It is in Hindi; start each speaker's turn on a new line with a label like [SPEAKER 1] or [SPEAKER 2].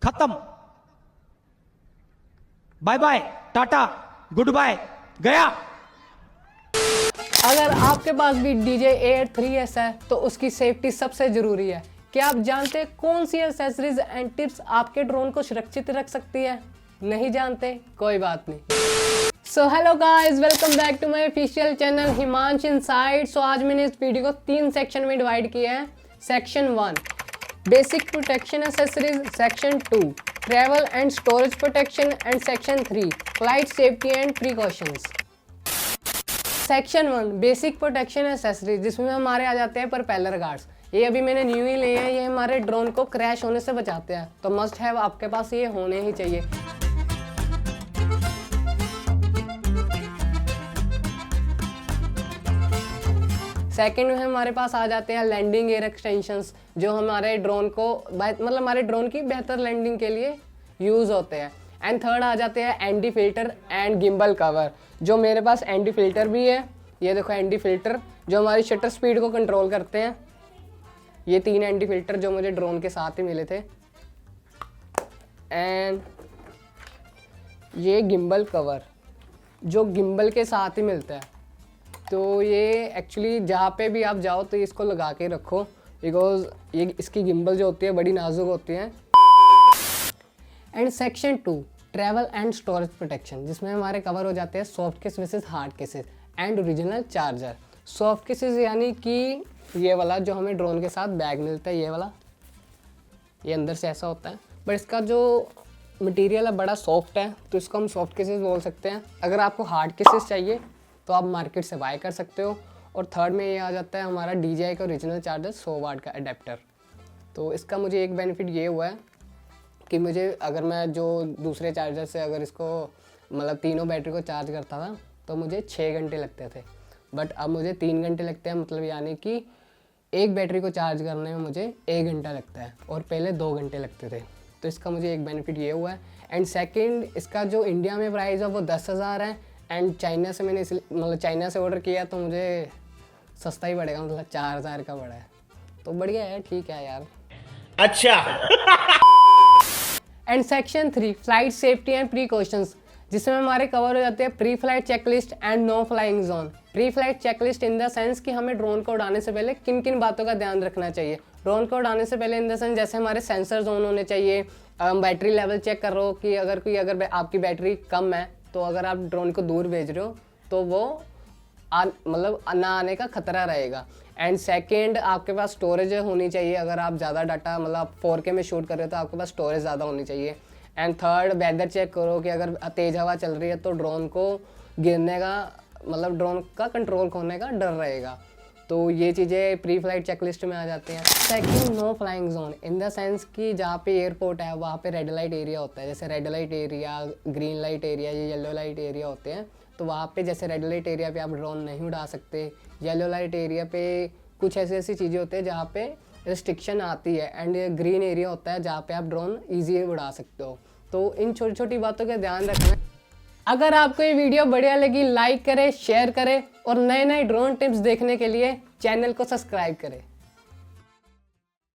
[SPEAKER 1] खत्म, बाय बाय, टाटा, गुड बाय, गया।
[SPEAKER 2] अगर आपके पास भी DJI Air 3S है तो उसकी सेफ्टी सबसे जरूरी है। क्या आप जानते हैं कौन सी एक्सेसरीज एंड टिप्स आपके ड्रोन को सुरक्षित रख सकती है? नहीं जानते? कोई बात नहीं। So hello guys, welcome back to my official channel Himansh inside. So आज मैंने इस वीडियो को 3 सेक्शन में डिवाइड किया है। Section 1 basic protection accessories, section 2 travel and storage protection and section 3 flight safety and precautions. Section 1 basic protection accessories, जिसमें हमारे आ जाते हैं प्रोपेलर गार्ड्स। ये अभी मैंने न्यू ही लिए हैं। ये हमारे ड्रोन को क्रैश होने से बचाते हैं, तो मस्ट हैव आपके पास ये होने ही चाहिए। सेकंड में हमारे पास आ जाते हैं लैंडिंग एयर एक्सटेंशंस, जो हमारे ड्रोन को मतलब हमारे ड्रोन की बेहतर लैंडिंग के लिए यूज़ होते हैं। एंड थर्ड आ जाते हैं anti filter and gimbal cover, जो मेरे पास एंटी फिल्टर भी है। ये देखो एंटी फिल्टर, जो हमारी शटर स्पीड को कंट्रोल करते हैं। ये 3 एंटी फिल्टर जो मुझे ड्रोन के साथ ही मिले थे। एंड ये गिम्बल कवर, जो गिम्बल के साथ ही मिलता है। तो ये एक्चुअली जहाँ पे भी आप जाओ तो इसको लगा के रखो, बिकॉज ये इसकी गिम्बल जो होती है बड़ी नाजुक होती है। And section 2 travel and storage protection, जिसमें हमारे कवर हो जाते हैं soft case versus hard cases and original charger. Soft cases यानी कि ये वाला जो हमें ड्रोन के साथ बैग मिलता है, ये वाला, ये अंदर से ऐसा होता है, बट इसका जो मटेरियल है बड़ा सॉफ्ट है, तो इसको हम सॉफ्ट केसेस बोल सकते हैं। अगर आपको हार्ड केसेस चाहिए तो आप मार्केट से बाय कर सकते हो। और थर्ड में ये आ जाता है हमारा DJI का ओरिजिनल चार्जर 100 वाट का अडेप्टर। तो इसका मुझे एक बेनिफिट ये हुआ है कि मुझे अगर मैं जो दूसरे चार्जर से अगर इसको मतलब तीनों बैटरी को चार्ज करता था तो मुझे 6 घंटे लगते थे, बट अब मुझे 3 घंटे लगते हैं। मतलब यानी कि एक बैटरी को चार्ज करने में मुझे 1 घंटा लगता है और पहले 2 घंटे लगते थे। तो इसका मुझे एक बेनिफिट ये हुआ है। एंड सेकेंड, इसका जो इंडिया में प्राइस है वो 10,000 है। एंड चाइना से मैंने मतलब चाइना से ऑर्डर किया तो मुझे सस्ता ही पड़ेगा, मतलब 4,000 का पड़ा है। तो बढ़िया है, ठीक है यार।
[SPEAKER 1] अच्छा।
[SPEAKER 2] And section 3 flight safety and precautions, जिसमें हमारे कवर हो जाते हैं pre flight checklist and no flying zone. Pre flight checklist in the sense कि हमें ड्रोन को उड़ाने से पहले किन किन बातों का ध्यान रखना चाहिए। ड्रोन को उड़ाने से पहले इन द सेंस जैसे हमारे सेंसर जोन होने चाहिए, बैटरी लेवल चेक कर लो कि अगर आपकी बैटरी कम है तो अगर आप ड्रोन को दूर भेज रहे हो तो वो मतलब ना आने का खतरा रहेगा। एंड सेकेंड, आपके पास स्टोरेज होनी चाहिए। अगर आप ज़्यादा डाटा मतलब 4K में शूट कर रहे हो तो आपके पास स्टोरेज ज़्यादा होनी चाहिए। एंड थर्ड, वेदर चेक करो कि अगर तेज़ हवा चल रही है तो ड्रोन को गिरने का मतलब ड्रोन का कंट्रोल खोने का डर रहेगा। तो ये चीज़ें प्री फ्लाइट चेकलिस्ट में आ जाती हैं। Second, no flying zone in the sense कि जहाँ पे एयरपोर्ट है वहाँ पे रेड लाइट एरिया होता है। जैसे red light area, green light area, ये येलो लाइट एरिया होते हैं। तो वहाँ पे जैसे रेड लाइट एरिया पे आप ड्रोन नहीं उड़ा सकते। येलो लाइट एरिया पे कुछ ऐसी चीज़ें होती है जहाँ पे रिस्ट्रिक्शन आती है। एंड ग्रीन एरिया होता है जहाँ पे आप ड्रोन ईजी उड़ा सकते हो। तो इन छोटी छोटी बातों का ध्यान रखना। अगर आपको ये वीडियो बढ़िया लगी, लाइक करें, शेयर करें और नए नए ड्रोन टिप्स देखने के लिए चैनल को सब्सक्राइब करें।